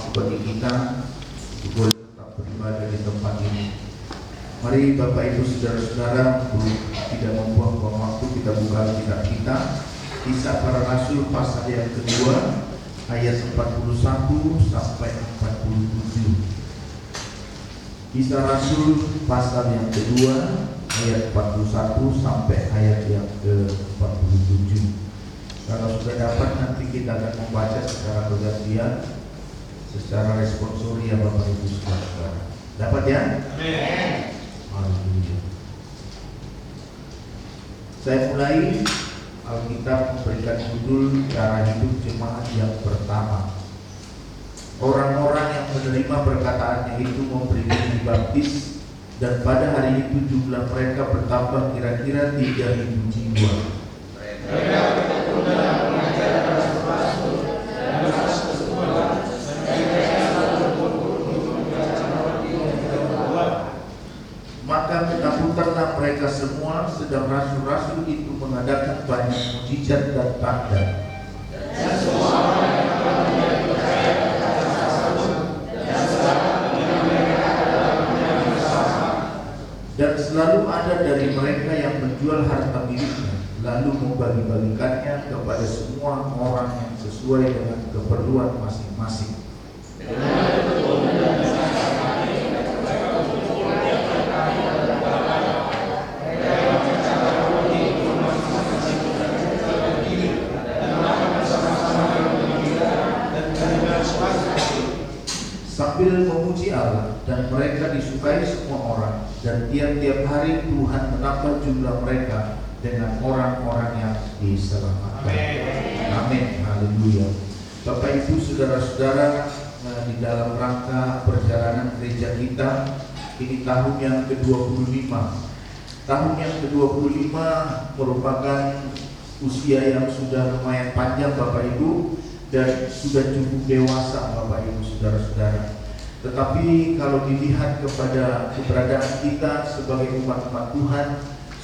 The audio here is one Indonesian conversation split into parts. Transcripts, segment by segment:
waktu bagi kita untuk boleh tetap beribadah di tempat ini. Mari Bapak Ibu Saudara-saudara, tidak membuang-buang waktu, kita buka Alkitab kita Kisah Para Rasul pasal yang kedua ayat 41 sampai 47. Kisah Rasul pasal yang kedua ayat 41 sampai ayat yang ke-47. Kalau sudah dapat, nanti kita akan membaca secara bergantian, secara responsori ya Bapak Ibu Saudara. Dapat ya? Amin. Haleluya. Saya mulai. Alkitab memberikan judul cara hidup jemaat yang pertama. Orang-orang yang menerima perkataannya itu memberi diri baptis, dan pada hari itu jumlah mereka bertambah kira-kira 3.000 jiwa. Maka ketakutanlah mereka semua, sedang rasul-rasul itu mengadakan banyak mujizat dan tanda. Dan semua orang yang telah menjadi percaya kata tersebut, dan dan selalu ada dari mereka yang menjual harta miliknya, lalu membagi-bagikannya kepada semua orang yang sesuai dengan keperluan masing-masing. Sambil memuji Allah, dan mereka disukai semua orang, dan tiap-tiap hari Tuhan menambah jumlah mereka dengan orang-orang yang diselamatkan. Amin. Haleluya. Bapak Ibu Saudara-saudara, di dalam rangka perjalanan gereja kita, ini tahun yang ke-25. Tahun yang ke-25 merupakan usia yang sudah lumayan panjang Bapak Ibu, dan sudah cukup dewasa Bapak Ibu Saudara-saudara. Tetapi kalau dilihat kepada keberadaan kita sebagai umat-umat Tuhan,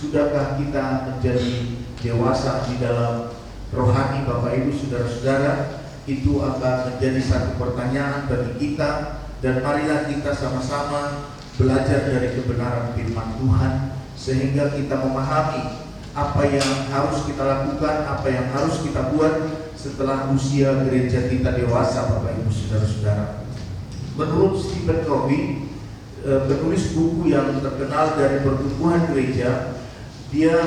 sudahkah kita menjadi dewasa di dalam rohani Bapak Ibu Saudara-saudara? Itu akan menjadi satu pertanyaan bagi kita, dan marilah kita sama-sama belajar dari kebenaran firman Tuhan, sehingga kita memahami apa yang harus kita lakukan, apa yang harus kita buat setelah usia gereja kita dewasa Bapak Ibu Saudara-saudara. Menurut Stephen Covey, penulis buku yang terkenal dari pertumbuhan gereja, dia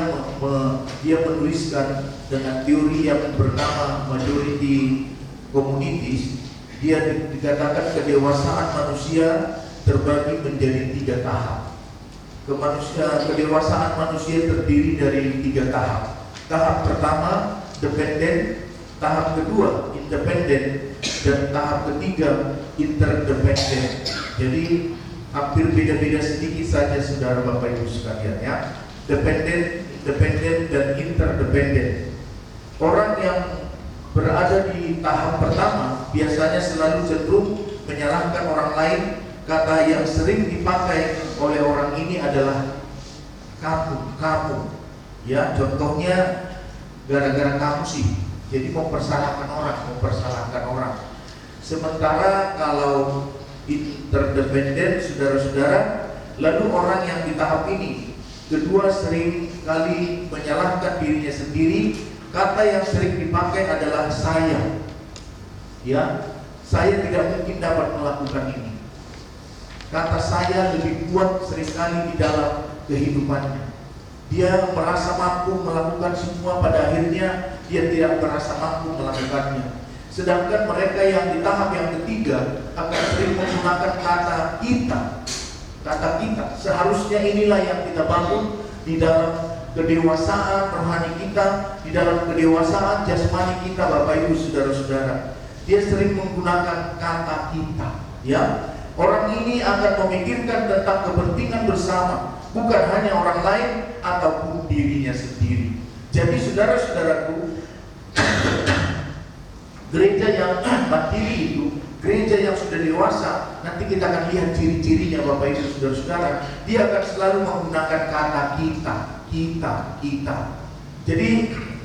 menuliskan dengan teori yang bernama majority communities. Dia dikatakan kedewasaan manusia terbagi menjadi 3 tahap. Kedewasaan manusia terdiri dari 3 tahap. Tahap pertama dependen, tahap kedua independen, dan tahap ketiga interdependen. Jadi hampir beda-beda sedikit saja saudara Bapak Ibu sekalian ya. Dependen, independen, dan interdependen. Orang yang berada di tahap pertama biasanya selalu cenderung menyalahkan orang lain. Kata yang sering dipakai oleh orang ini adalah kamu. Ya, contohnya gara-gara kamu sih. Jadi mempersalahkan orang. Sementara kalau interdependen saudara-saudara, lalu orang yang di tahap ini kedua sering kali menyalahkan dirinya sendiri. Kata yang sering dipakai adalah saya. Ya, saya tidak mungkin dapat melakukan ini. Kata saya lebih kuat seringkali di dalam kehidupannya. Dia merasa mampu melakukan semua, pada akhirnya dia tidak merasa mampu melakukannya. Sedangkan mereka yang di tahap yang ketiga akan sering menggunakan kata kita. Seharusnya inilah yang kita bangun di dalam kedewasaan rohani kita, di dalam kedewasaan jasmani kita Bapak Ibu Saudara-saudara. Dia sering menggunakan kata kita, ya. Orang ini akan memikirkan tentang kepentingan bersama, bukan hanya orang lain ataupun dirinya sendiri. Jadi saudara-saudaraku, gereja yang mandiri itu, gereja yang sudah dewasa, nanti kita akan lihat ciri-cirinya Bapak Ibu Saudara-saudara. Dia akan selalu menggunakan kata kita. Jadi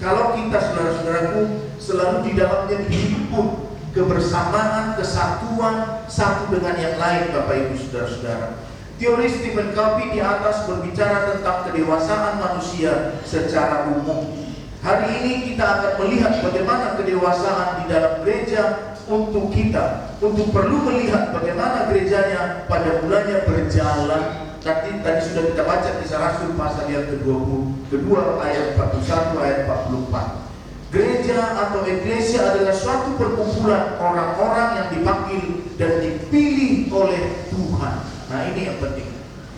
kalau kita saudara-saudaraku selalu di dalamnya dihimpun kebersamaan, kesatuan satu dengan yang lain, Bapak Ibu Saudara-saudara. Teori Stephen Covey di atas berbicara tentang kedewasaan manusia secara umum. Hari ini kita akan melihat bagaimana kedewasaan di dalam gereja untuk kita, untuk perlu melihat bagaimana gerejanya pada mulanya berjalan. Tadi sudah kita baca di Rasul pasal yang kedua ayat 41 ayat 44. Gereja atau eklesia adalah suatu perkumpulan orang-orang yang dipanggil dan dipilih oleh Tuhan. Nah, ini yang penting.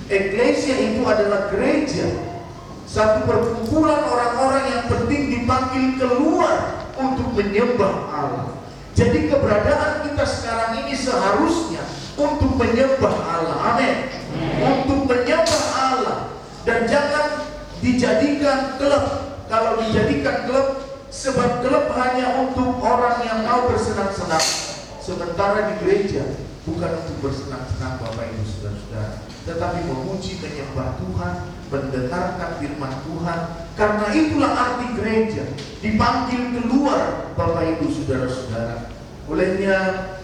Eklesia itu adalah gereja, satu perkumpulan orang-orang yang penting dipanggil keluar untuk menyembah Allah. Jadi keberadaan kita sekarang ini seharusnya untuk menyembah Allah. Amin. Untuk menyembah Allah. Dan jangan dijadikan klub. Kalau dijadikan klub, sebab klub hanya untuk orang yang mau bersenang-senang. Sementara di gereja bukan untuk bersenang-senang, Bapak Ibu Saudara-saudara, tetapi memuji, menyembah Tuhan, mendengarkan firman Tuhan. Karena itulah arti gereja, dipanggil keluar, Bapak Ibu Saudara-saudara. Olehnya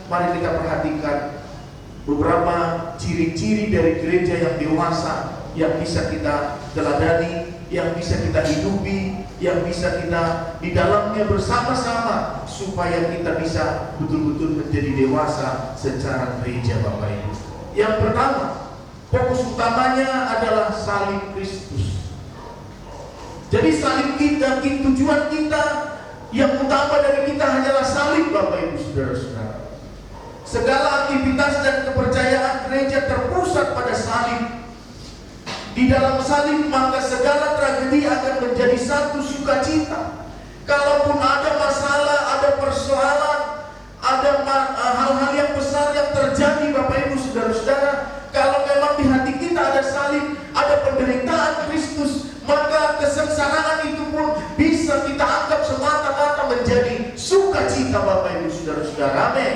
mari kita perhatikan beberapa ciri-ciri dari gereja yang dewasa, yang bisa kita teladani, yang bisa kita hidupi, yang bisa kita di dalamnya bersama-sama, supaya kita bisa betul-betul menjadi dewasa secara gereja, Bapak Ibu. Yang pertama, fokus utamanya adalah salib Kristus. Jadi salib kita, tujuan kita yang utama dari kita hanyalah salib, Bapak Ibu Saudara-saudara. Segala aktivitas dan kepercayaan gereja terpusat pada salib. Di dalam salib maka segala tragedi akan menjadi satu sukacita. Kalaupun ada masalah, ada persoalan, ada hal-hal yang besar yang terjadi, Bapak Ibu Saudara-saudara, kalau memang di hati kita ada salib, ada penderitaan Kristus, maka kesengsaraan itu pun bisa kita anggap semata-mata menjadi sukacita, Bapak Ibu Saudara-saudara. Amin.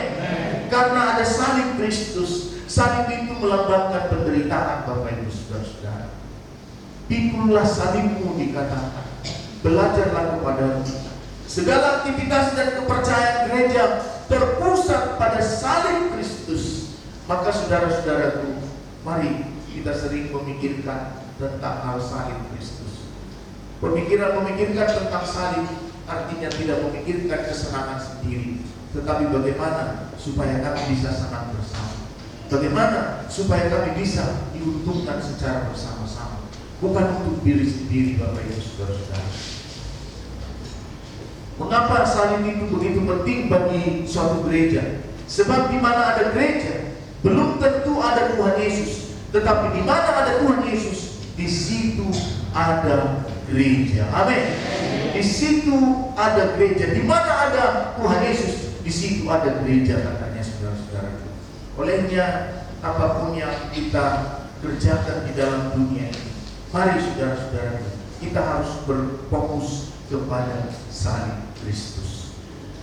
Karena ada salib Kristus. Salib itu melambangkan penderitaan, Bapak Ibu Saudara-saudara. Pikulah salibmu, dikatakan. Belajarlah kepadamu. Segala aktivitas dan kepercayaan gereja terpusat pada salib Kristus. Maka saudara-saudaraku, mari kita sering memikirkan tentang hal salib Kristus. Memikirkan tentang salib artinya tidak memikirkan kesenangan sendiri, tetapi bagaimana supaya kami bisa senang bersama. Bagaimana supaya kami bisa diuntungkan secara bersama-sama. Bukan untuk diri sendiri, Bapak Ibu Saudara-saudara. Mengapa salib itu begitu penting bagi suatu gereja? Sebab di mana ada gereja, belum tentu ada Tuhan Yesus. Tetapi di mana ada Tuhan Yesus, di situ ada gereja. Amin. Di situ ada gereja. Di mana ada Tuhan Yesus, di situ ada gereja, katanya saudara-saudara. Olehnya apapun yang kita kerjakan di dalam dunia ini, mari saudara-saudara, kita harus berfokus kepada salib Kristus.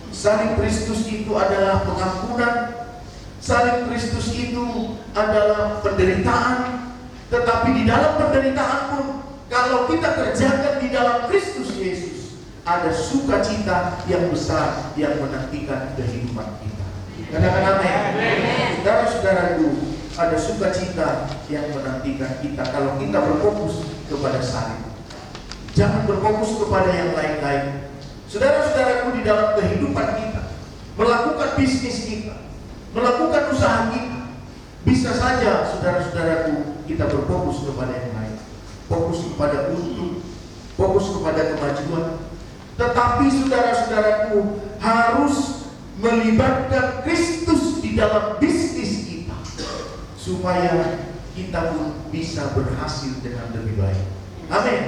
Salib Kristus itu adalah pengampunan. Salib Kristus itu adalah penderitaan. Tetapi di dalam penderitaan pun, kalau kita kerjakan di dalam Kristus Yesus, ada sukacita yang besar yang menantikan kehidupan kita. Katakan amin. Saudara-saudaraku, ada sukacita yang menantikan kita kalau kita berfokus kepada salib. Jangan berfokus kepada yang lain-lain. Saudara-saudaraku, di dalam kehidupan kita, melakukan bisnis kita, melakukan usaha kita, bisa saja saudara-saudaraku kita berfokus kepada yang lain, fokus kepada untung, fokus kepada kemajuan. Tetapi saudara-saudaraku harus melibatkan Kristus di dalam bisnis kita, supaya kita pun bisa berhasil dengan lebih baik. Amin.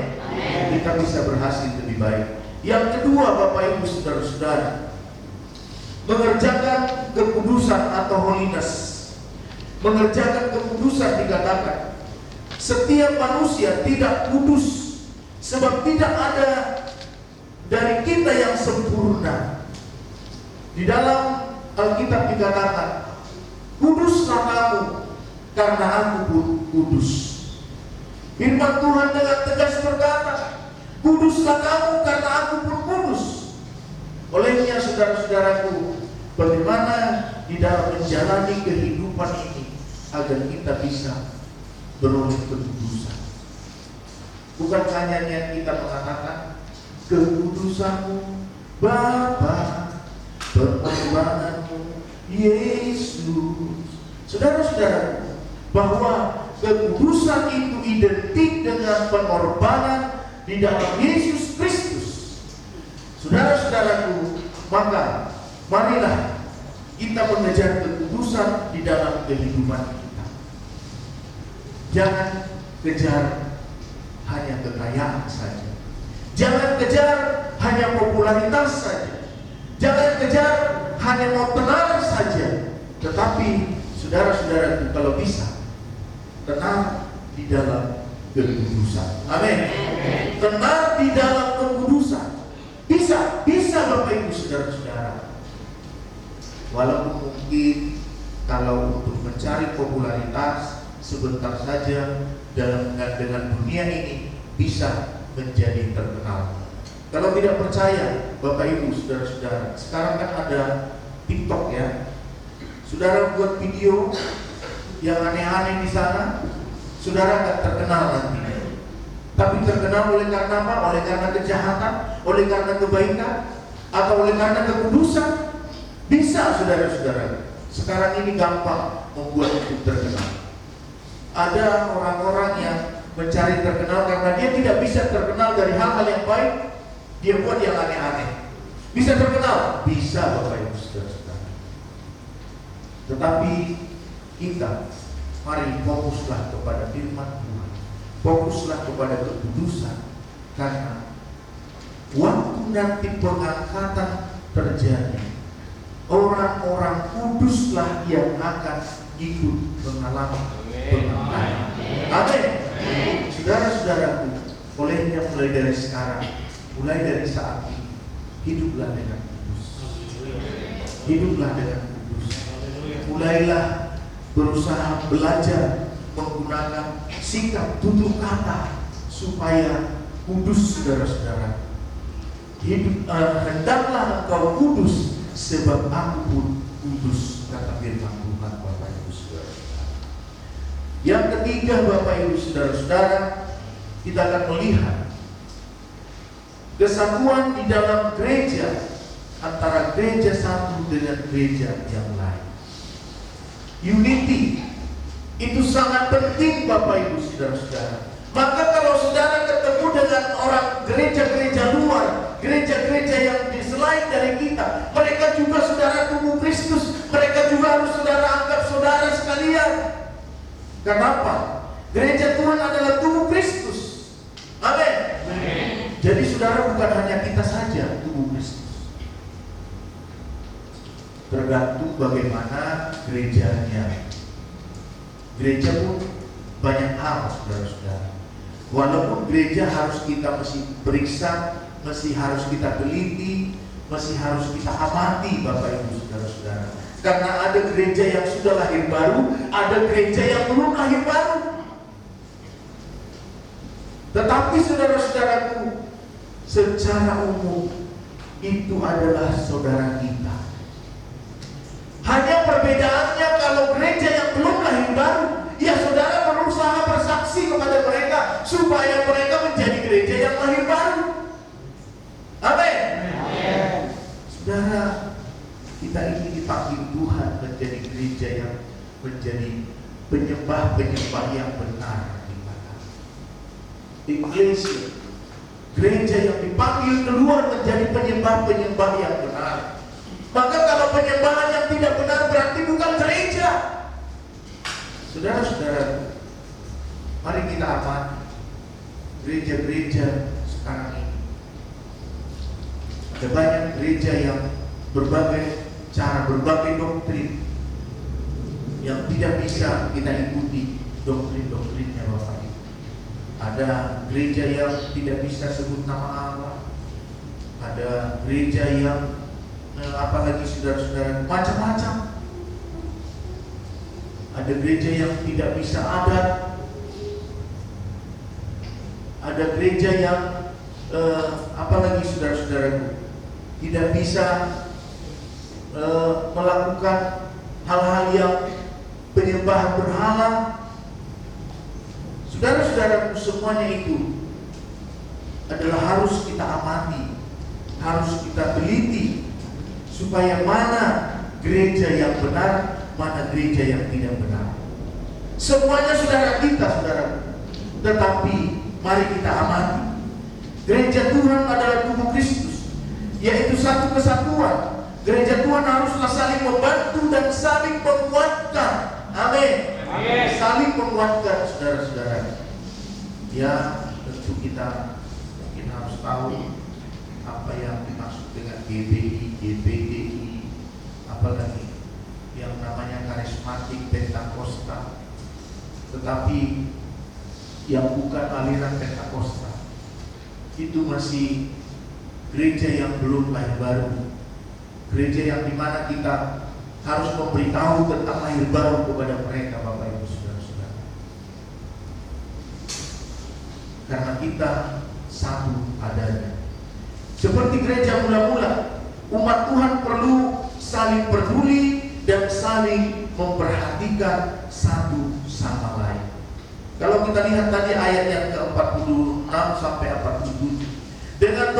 Kita bisa berhasil lebih baik. Yang kedua, Bapak Ibu Saudara-saudara, mengerjakan kekudusan atau holiness. Mengerjakan kekudusan dikatakan setiap manusia tidak kudus, sebab tidak ada dari kita yang sempurna. Di dalam Alkitab dikatakan, kuduslah kamu karena aku pun kudus. Firman Tuhan dengan tegas berkata, kuduslah kamu karena aku pun kudus. Olehnya saudara-saudaraku, bagaimana di dalam menjalani kehidupan ini agar kita bisa beroleh kekudusan. Bukan hanya kita mengatakan kekudusanmu Bapa, pengorbananmu Yesus. Saudara-saudara, bahwa kekudusan itu identik dengan pengorbanan di dalam Yesus Kristus. Saudara-saudaraku, maka marilah kita mengejar kekudusan di dalam kehidupan kita. Jangan kejar hanya kekayaan saja. Jangan kejar hanya popularitas saja. Jangan kejar hanya mau tenar saja. Tetapi saudara-saudaraku, kalau bisa tenar di dalam kekudusan. Amin. Tenar di dalam kekudusan. Bisa Bapak Ibu saudara-saudara. Walaupun mungkin kalau untuk mencari popularitas sebentar saja dengan dunia ini bisa menjadi terkenal. Kalau tidak percaya Bapak Ibu saudara-saudara, sekarang kan ada TikTok ya. Saudara buat video yang aneh-aneh di sana, saudara akan terkenal nanti. Tapi terkenal oleh karena apa? Oleh karena kejahatan, oleh karena kebaikan, atau oleh karena kekudusan? Bisa saudara-saudara. Sekarang ini gampang membuat itu terkenal. Ada orang-orang yang mencari terkenal karena dia tidak bisa terkenal dari hal-hal yang baik, dia buat yang aneh-aneh. Bisa terkenal? Bisa Bapak Ibu saudara-saudara. Tetapi kita mari fokuslah kepada firman Tuhan, fokuslah kepada kekudusan, karena waktu nanti pengangkatan terjadi, orang-orang kuduslah yang akan ikut mengalami pengangkatan. Amin. Saudara-saudaraku, olehnya mulai dari sekarang, mulai dari saat ini, hiduplah dengan kudus. Hiduplah dengan kudus. Mulailah berusaha belajar menggunakan sikap tutur kata supaya kudus, saudara-saudara. Hendaklah engkau kudus sebab aku pun kudus, kata firman Tuhan Bapak Ibu saudara. Yang ketiga Bapak Ibu saudara-saudara, kita akan melihat kesatuan di dalam gereja antara gereja satu dengan gereja yang lain. Unity itu sangat penting Bapak Ibu saudara-saudara. Maka kalau saudara ketemu dengan orang gereja-gereja luar, gereja-gereja yang selain dari kita, mereka juga saudara tubuh Kristus, mereka juga harus saudara anggap saudara sekalian. Kenapa? Gereja Tuhan adalah tubuh Kristus. Amin. Jadi saudara, bukan hanya kita saja tubuh Kristus. Tergantung bagaimana gerejanya. Gereja pun banyak hal saudara-saudara. Walaupun gereja harus kita mesti periksa, mesti harus kita teliti, mesti harus kita amati Bapak Ibu saudara-saudara. Karena ada gereja yang sudah lahir baru, ada gereja yang belum lahir baru. Tetapi saudara-saudaraku, secara umum itu adalah saudara kita. Hanya perbedaannya kalau gereja yang belum lahir baru, ya saudara berusaha bersaksi kepada mereka supaya mereka menjadi gereja yang lahir baru. Amin. Saudara, kita ini dipanggil Tuhan menjadi gereja yang menjadi penyembah-penyembah yang benar di mana. Iglesia, gereja yang dipanggil keluar menjadi penyembah-penyembah yang benar. Maka kalau penyembahan yang tidak benar berarti bukan gereja. Saudara-saudara, mari kita amati gereja-gereja sekarang ini. Ada banyak gereja yang berbagai cara, berbagai doktrin yang tidak bisa kita ikuti doktrin-doktrinnya Bapak Ibu. Ada gereja yang tidak bisa sebut nama Allah. Ada gereja yang apalagi saudara-saudara macam-macam. Ada gereja yang tidak bisa adat. Ada gereja yang apalagi saudara-saudaraku tidak bisa melakukan hal-hal yang penyembahan berhala. Saudara-saudaraku, semuanya itu adalah harus kita amati, harus kita teliti, supaya mana gereja yang benar, mana gereja yang tidak benar. Semuanya saudara kita, saudara. Tetapi mari kita amati. Gereja Tuhan adalah tubuh Kristus, yaitu satu kesatuan. Gereja Tuhan haruslah saling membantu dan saling menguatkan. Amin. Saling menguatkan, saudara-saudara. Ya, tentu kita mungkin harus tahu apa yang dimaksud dengan GBI, GBDI, apalagi yang namanya karismatik, Pentakosta. Tetapi yang bukan aliran Pentakosta itu masih gereja yang belum lahir baru, gereja yang dimana kita harus memberitahu tentang lahir baru kepada mereka, Bapak Ibu Saudara-saudara. Karena kita satu adanya. Seperti gereja mula-mula, umat Tuhan perlu saling peduli dan saling memperhatikan satu sama lain. Kalau kita lihat tadi ayat yang ke-46 sampai 47, dengan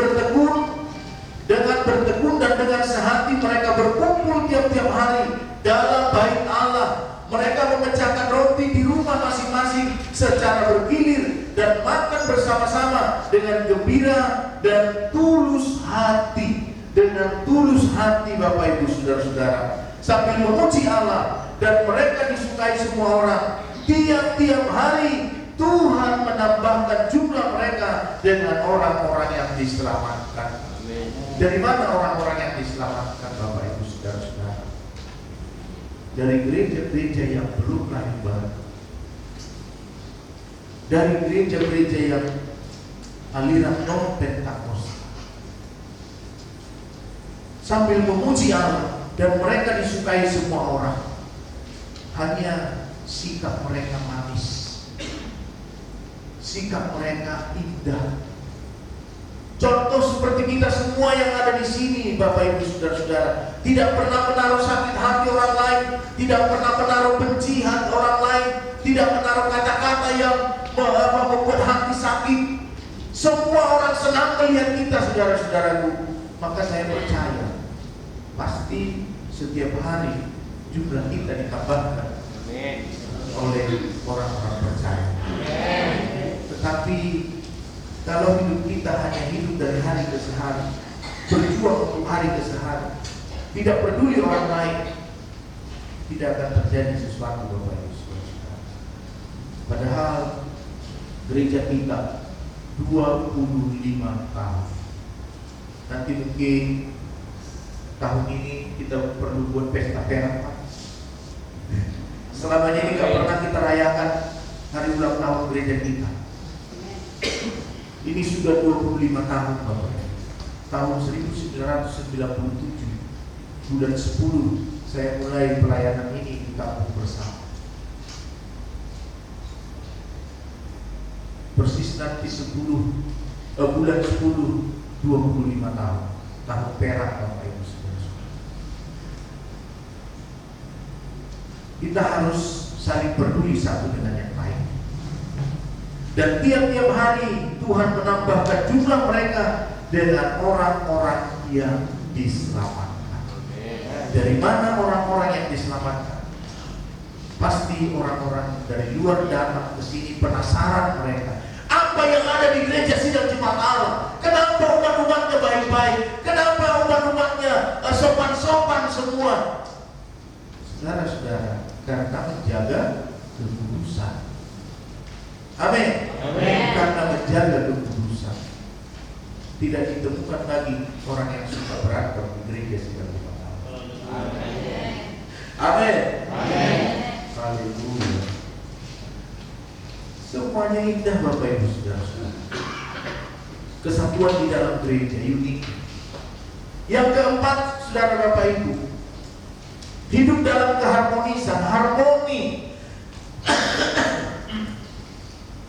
bertekun dan dengan sehati mereka berkumpul tiap-tiap hari dalam bait Allah. Mereka memecahkan roti di rumah masing-masing secara bergilir dan makan bersama-sama dengan gembira dan tulus hati. Dengan tulus hati, Bapak Ibu Saudara-saudara, sambil memuji Allah, dan mereka disukai semua orang. Tiap-tiap hari Tuhan menambahkan jumlah mereka dengan orang-orang yang diselamatkan. Dari mana orang-orang yang diselamatkan, Bapak Ibu Saudara-saudara? Dari gereja-gereja yang belum lahir baru, dari gereja-gereja yang aliran non-Pentakosta. Sambil memuji Allah dan mereka disukai semua orang. Hanya sikap mereka manis, sikap mereka indah. Contoh seperti kita semua yang ada di sini, Bapak Ibu Saudara-saudara, tidak pernah menaruh sakit hati orang lain, tidak pernah menaruh benci hati orang lain, tidak menaruh kata-kata yang membuat hati sakit. Semua orang senang melihat kita, saudara-saudaraku. Maka saya percaya pasti setiap hari jumlah kita ditambahkan oleh orang-orang percaya. Tetapi kalau hidup kita hanya hidup dari hari ke hari, berjuang untuk hari ke hari, tidak peduli orang lain, tidak akan terjadi sesuatu, Bapak Ibu Saudara. Padahal gereja kita 25 tahun. Nanti mungkin tahun ini kita perlu buat pesta perak, Pak. Selamanya ini gak pernah kita rayakan hari ulang tahun gereja kita. Ini sudah 25 tahun, Bapak. Tahun 1997 bulan 10 saya mulai pelayanan ini di kampung bersama. Persis nanti bulan 10 25 tahun, tahun perak, Bapak Ibu Saudara. Kita harus saling peduli satu dengan yang lain. Dan tiap-tiap hari Tuhan menambahkan jumlah mereka dengan orang-orang yang diselamatkan. Dari mana orang-orang yang diselamatkan? Pasti orang-orang dari luar datang ke sini, penasaran mereka. Apa yang ada di gereja sidang Jemaat Allah? Kenapa umat-umatnya baik-baik? Kenapa umat-umatnya sopan-sopan semua? Saudara-saudara, karena menjaga kekudusan. Amin. Karena menjaga kekudusan, tidak ditemukan lagi orang yang suka berantem di gereja sidang Jemaat Allah. Amin. Haleluya. Semuanya indah, Bapak Ibu Saudara-saudara. Kesatuan di dalam gereja unik. Yang keempat, Saudara Bapak Ibu, hidup dalam keharmonisan, harmoni.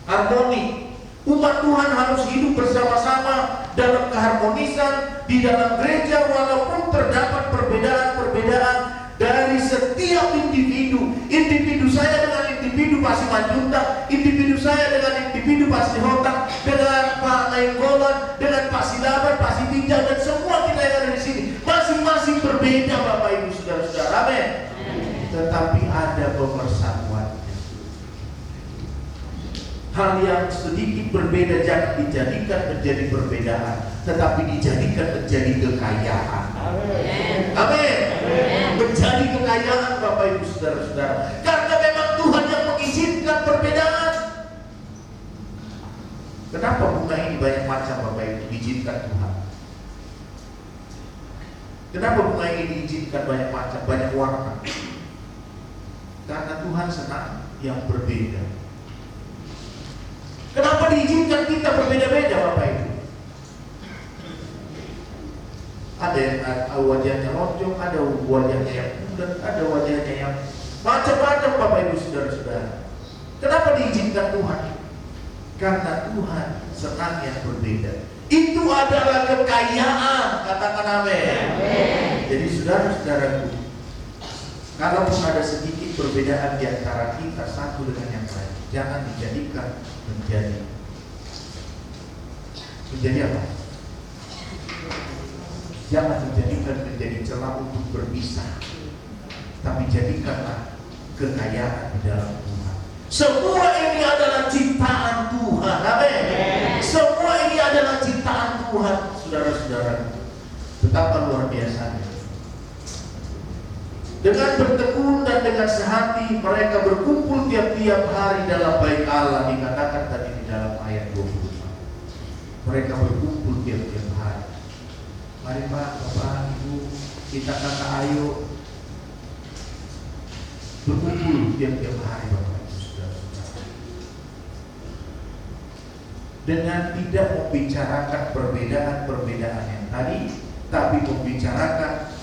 Harmoni. Umat Tuhan harus hidup bersama-sama dalam keharmonisan di dalam gereja, walaupun terdapat perbedaan perbedaan dari setiap individu. Individu saya dengan individu pasti Manjuntak, individu saya dengan individu pasti Hotak, dengan Pak Nainggolan, dengan Pak Silaban, Pak Sibinjang, dan semua kita yang ada di sini masing-masing berbeda, Bapak Ibu Saudara-saudara. Amin. Tetapi ada pemersatuannya. Hal yang sedikit berbeda jangan dijadikan menjadi perbedaan, tetapi dijadikan menjadi kekayaan. Amin. Menjadi kekayaan, Bapak Ibu Saudara-saudara. Karena memang Tuhan yang mengizinkan perbedaan. Kenapa bunga ini banyak macam, Bapak Ibu? Diizinkan Tuhan. Kenapa bunga ini diizinkan banyak macam, banyak warna? Karena Tuhan senang yang berbeda. Kenapa diizinkan kita berbeda-beda, Bapak Ibu? Ada yang wajahnya lonjong, ada wajahnya yang bulat, ada wajahnya yang macam-macam, Bapak Ibu Saudara-saudara. Kenapa diizinkan Tuhan? Karena Tuhan senang yang berbeda. Itu adalah kekayaan, katakan amin. Jadi saudara-saudaraku, kalaupun ada sedikit perbedaan di antara kita satu dengan yang lain, jangan dijadikan menjadi apa? Jangan dijadikan menjadi celah untuk berpisah, tapi jadikanlah kekayaan di dalam Tuhan. Semua ini adalah ciptaan Tuhan. Amin. Semua ini adalah ciptaan Tuhan, saudara-saudara. Betapa luar biasanya. Dengan bertekun dan dengan sehati mereka berkumpul tiap-tiap hari dalam bait Allah, dikatakan tadi di dalam ayat 25. Mereka berkumpul tiap-tiap hari. Mari Pak, Bapak, Ibu, kita kakak ayo berkumpul tiap-tiap hari, Bapak Ibu Saudara-saudara. Dengan tidak membicarakan perbedaan-perbedaan yang tadi, tapi membicarakan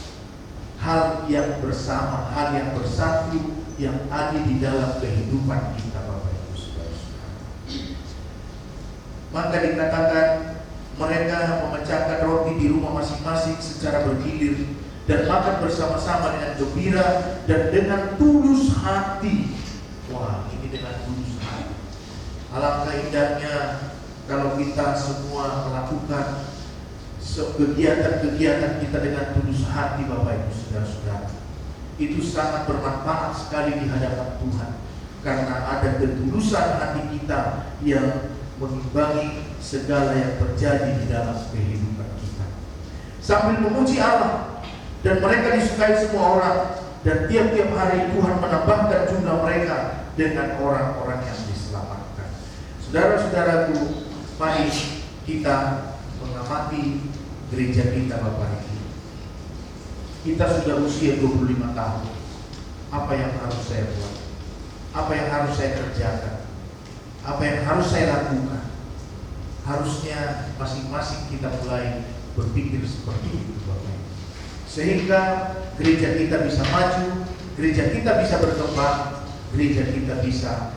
hal yang bersama, hal yang bersatu, yang ada di dalam kehidupan kita, Bapak Ibu Saudara-saudara. Maka dikatakan mereka memecahkan roti di rumah masing-masing secara bergilir dan makan bersama-sama dengan gembira dan dengan tulus hati. Wah, ini dengan tulus hati. Alangkah indahnya kalau kita semua melakukan kegiatan-kegiatan kita dengan tulus hati, Bapak Ibu Saudara-saudara. Itu sangat bermanfaat sekali di hadapan Tuhan, karena ada ketulusan hati kita yang mengimbangi segala yang terjadi di dalam kehidupan kita. Sambil memuji Allah, dan mereka disukai semua orang, dan tiap-tiap hari Tuhan menambahkan jumlah mereka dengan orang-orang yang diselamatkan. Saudara-saudaraku, mari kita mengamati gereja kita, Bapak Ibu. Kita sudah usia 25 tahun. Apa yang harus saya buat? Apa yang harus saya kerjakan? Apa yang harus saya lakukan? Harusnya masing-masing kita mulai berpikir seperti itu, Bapak Ibu. Sehingga gereja kita bisa maju, gereja kita bisa berkembang, gereja kita bisa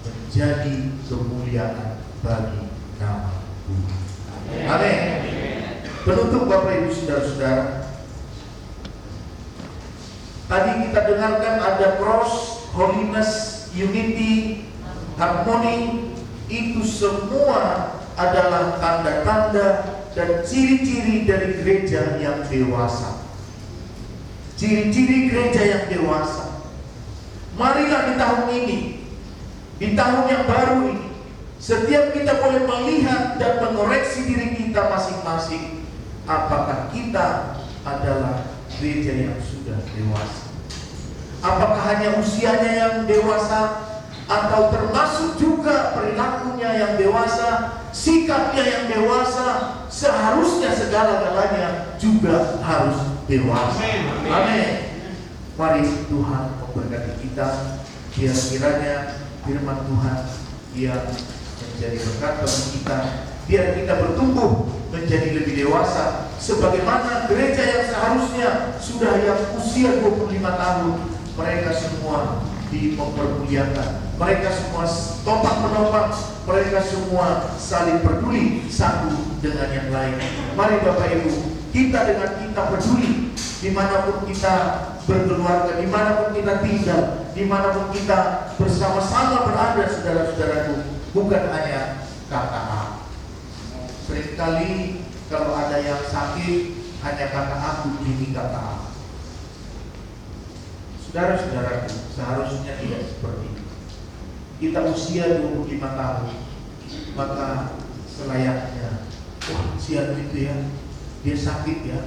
menjadi kemuliaan bagi nama Tuhan. Amin. Penutup, Bapak Ibu Saudara-saudara, tadi kita dengarkan ada cross, holiness, unity, harmoni. Itu semua adalah tanda-tanda dan ciri-ciri dari gereja yang dewasa. Ciri-ciri gereja yang dewasa. Marilah di tahun ini, di tahun yang baru ini, setiap kita boleh melihat dan mengoreksi diri kita masing-masing. Apakah kita adalah gereja yang sudah dewasa? Apakah hanya usianya yang dewasa, atau termasuk juga perilakunya yang dewasa, sikapnya yang dewasa? Seharusnya segala-galanya juga harus dewasa. Amin. Mari Tuhan memberkati kita, biar kiranya firman Tuhan yang menjadi berkat bagi kita, biar kita bertumbuh menjadi lebih dewasa, sebagaimana gereja yang seharusnya sudah yang usia 25 tahun. Mereka semua mempermuliakan, mereka semua topak menopang, mereka semua saling peduli satu dengan yang lain. Mari Bapak Ibu Kita dengan kita peduli dimanapun kita berkeluarga, dimanapun kita tinggal, dimanapun kita bersama-sama berada, saudara-saudaraku. Bukan hanya kata A. Seringkali kalau ada yang sakit hanya kata aku, ini kata A. Saudara-saudaraku, seharusnya tidak seperti itu. Kita usia 25 tahun, maka selayaknya, wah siapa itu ya, dia sakit ya,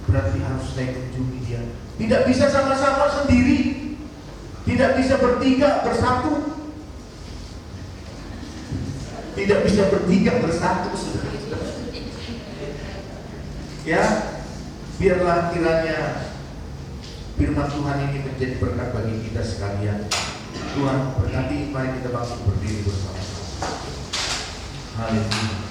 berarti harus saya kunjungi dia. Tidak bisa sama-sama sendiri, tidak bisa bertiga bersatu, tidak bisa bertiga bersatu, saudara-saudara. Ya, biarlah kiranya firman Tuhan ini menjadi berkat bagi kita sekalian. Tuhan berkati, mari kita bangkit berdiri bersama-sama. Haleluya.